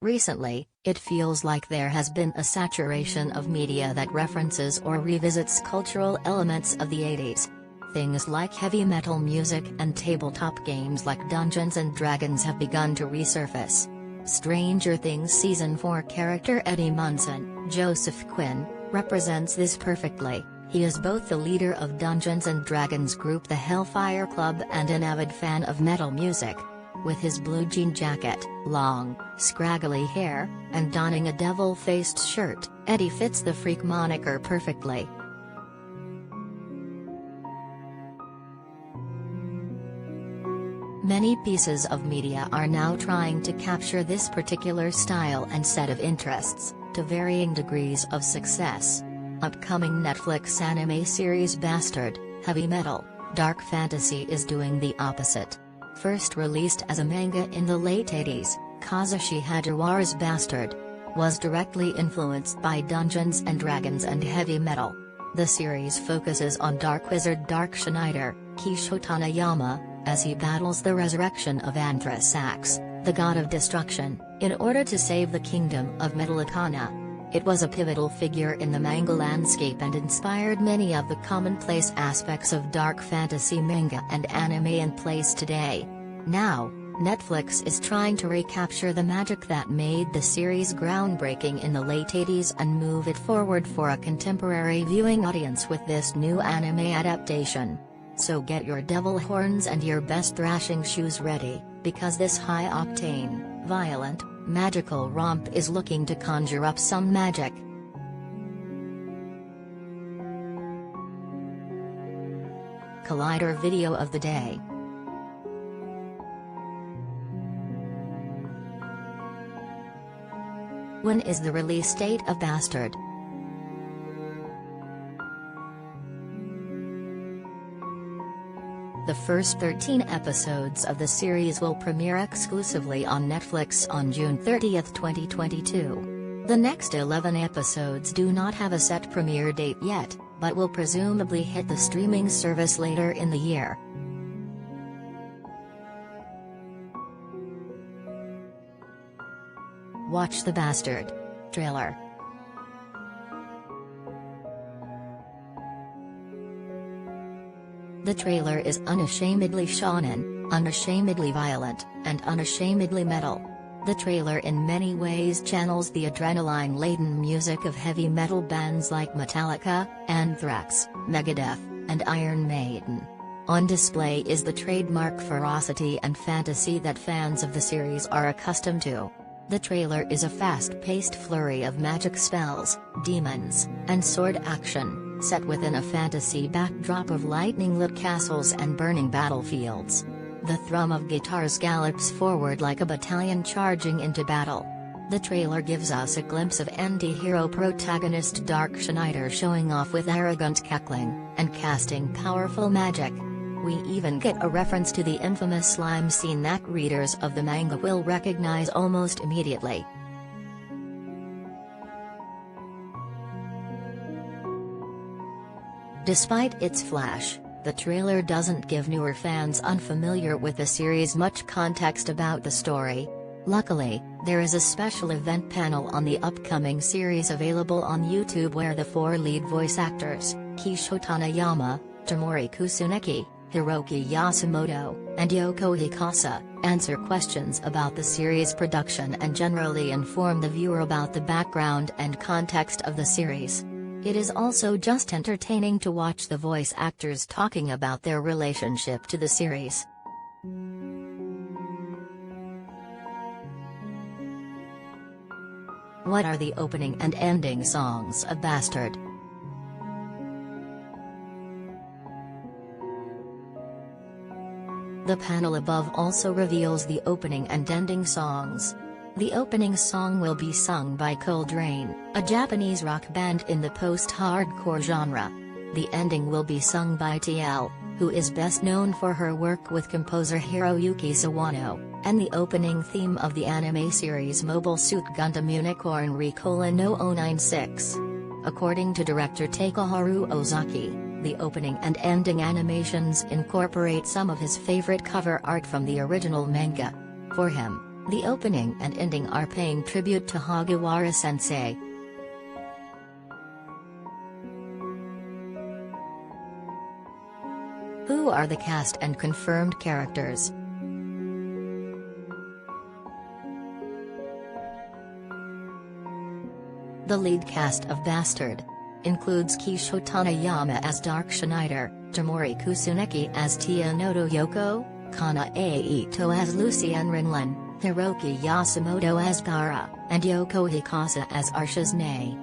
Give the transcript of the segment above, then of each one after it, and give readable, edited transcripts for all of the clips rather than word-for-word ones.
Recently, it feels like there has been a saturation of media that references or revisits cultural elements of the 80s. Things like heavy metal music and tabletop games like Dungeons & Dragons have begun to resurface. Stranger Things Season 4 character Eddie Munson, Joseph Quinn, represents this perfectly. He is both the leader of Dungeons & Dragons group the Hellfire Club and an avid fan of metal music. With his blue jean jacket, long, scraggly hair, and donning a devil-faced shirt, Eddie fits the freak moniker perfectly. Many pieces of media are now trying to capture this particular style and set of interests, to varying degrees of success. Upcoming Netflix anime series Bastard, heavy metal, dark fantasy is doing the opposite. First released as a manga in the late 80s, Kazushi Hagawara's Bastard was directly influenced by Dungeons & Dragons and heavy metal. The series focuses on Dark Wizard Dark Schneider, Kisho Tanayama, as he battles the resurrection of Anthrasax, the god of destruction, in order to save the kingdom of Metallicana. It was a pivotal figure in the manga landscape and inspired many of the commonplace aspects of dark fantasy manga and anime in place today. Now, Netflix is trying to recapture the magic that made the series groundbreaking in the late 80s and move it forward for a contemporary viewing audience with this new anime adaptation. So get your devil horns and your best thrashing shoes ready, because this high-octane, violent, magical romp is looking to conjure up some magic. Collider video of the day. When is the release date of Bastard? The first 13 episodes of the series will premiere exclusively on Netflix on June 30, 2022. The next 11 episodes do not have a set premiere date yet, but will presumably hit the streaming service later in the year. Watch the Bastard trailer. The trailer is unashamedly shonen, unashamedly violent, and unashamedly metal. The trailer in many ways channels the adrenaline-laden music of heavy metal bands like Metallica, Anthrax, Megadeth, and Iron Maiden. On display is the trademark ferocity and fantasy that fans of the series are accustomed to. The trailer is a fast-paced flurry of magic spells, demons, and sword action, set within a fantasy backdrop of lightning-lit castles and burning battlefields. The thrum of guitars gallops forward like a battalion charging into battle. The trailer gives us a glimpse of anti-hero protagonist Dark Schneider showing off with arrogant cackling, and casting powerful magic. We even get a reference to the infamous slime scene that readers of the manga will recognize almost immediately. Despite its flash, the trailer doesn't give newer fans unfamiliar with the series much context about the story. Luckily, there is a special event panel on the upcoming series available on YouTube where the four lead voice actors, Kisho Tanayama, Tamori Kusuneki, Hiroki Yasumoto, and Yoko Hikasa, answer questions about the series production and generally inform the viewer about the background and context of the series. It is also just entertaining to watch the voice actors talking about their relationship to the series. What are the opening and ending songs of Bastard? The panel above also reveals the opening and ending songs. The opening song will be sung by Coldrain, a Japanese rock band in the post-hardcore genre. The ending will be sung by TL, who is best known for her work with composer Hiroyuki Sawano, and the opening theme of the anime series Mobile Suit Gundam Unicorn Recola no 096. According to director Takeharu Ozaki, the opening and ending animations incorporate some of his favorite cover art from the original manga. For him, The opening and ending are paying tribute to Hagiwara-sensei. Who are the cast and confirmed characters? The lead cast of Bastard includes Kisho Tanayama as Dark Schneider, Tamori Kusuneki as Tianoto Yoko, Kana Ito as Lucien Rinlin, Hiroki Yasumoto as Gara, and Yoko Hikasa as Arshas Nei.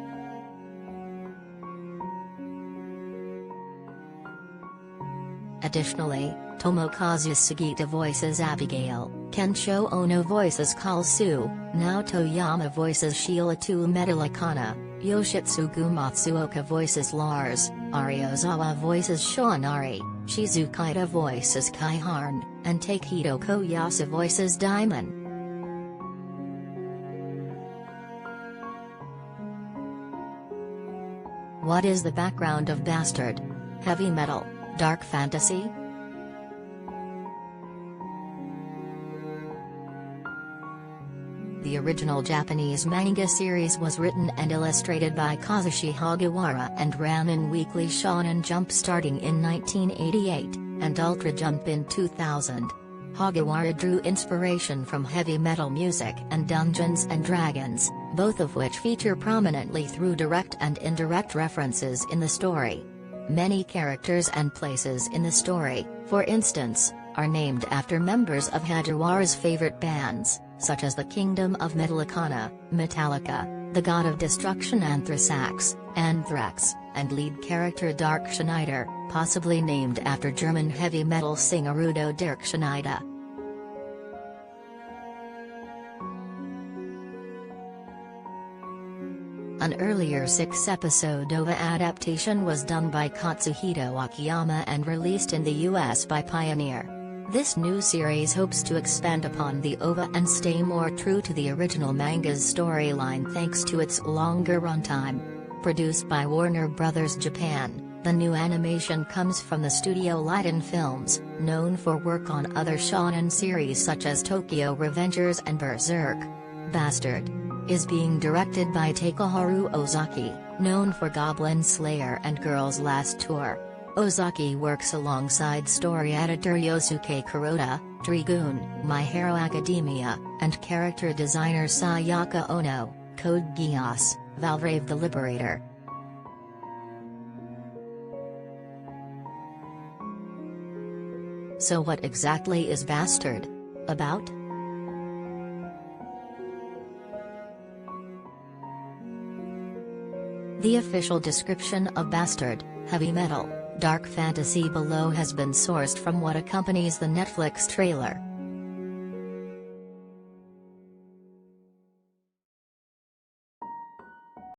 Additionally, Tomokazu Sugita voices Abigail, Kensho Ono voices Kalsu, Naoto Yama voices Sheila Metalakana, Yoshitsugu Matsuoka voices Lars, Ariozawa voices Shonari, Shizukaida voices Kaiharn, and Takehito Koyasu voices Daimon. What is the background of Bastard? Heavy metal? Dark fantasy? The original Japanese manga series was written and illustrated by Kazushi Hagiwara and ran in Weekly Shonen Jump starting in 1988, and Ultra Jump in 2000. Hagiwara drew inspiration from heavy metal music and Dungeons & Dragons, both of which feature prominently through direct and indirect references in the story. Many characters and places in the story, for instance, are named after members of Hagiwara's favorite bands, such as the Kingdom of Metallicana, Metallica, the God of Destruction Anthrax, and lead character Dark Schneider, possibly named after German heavy metal singer Udo Dirk Schneider. An earlier 6-episode OVA adaptation was done by Katsuhito Akiyama and released in the US by Pioneer. This new series hopes to expand upon the OVA and stay more true to the original manga's storyline thanks to its longer runtime. Produced by Warner Bros. Japan, the new animation comes from the studio Liden Films, known for work on other shonen series such as Tokyo Revengers and Berserk. Bastard is being directed by Takeharu Ozaki, known for Goblin Slayer and Girls Last Tour. Ozaki works alongside story editor Yosuke Kuroda, Trigun, My Hero Academia, and character designer Sayaka Ono, Code Geass, Valvrave the Liberator. So what exactly is Bastard about? The official description of Bastard, heavy metal, dark fantasy below has been sourced from what accompanies the Netflix trailer.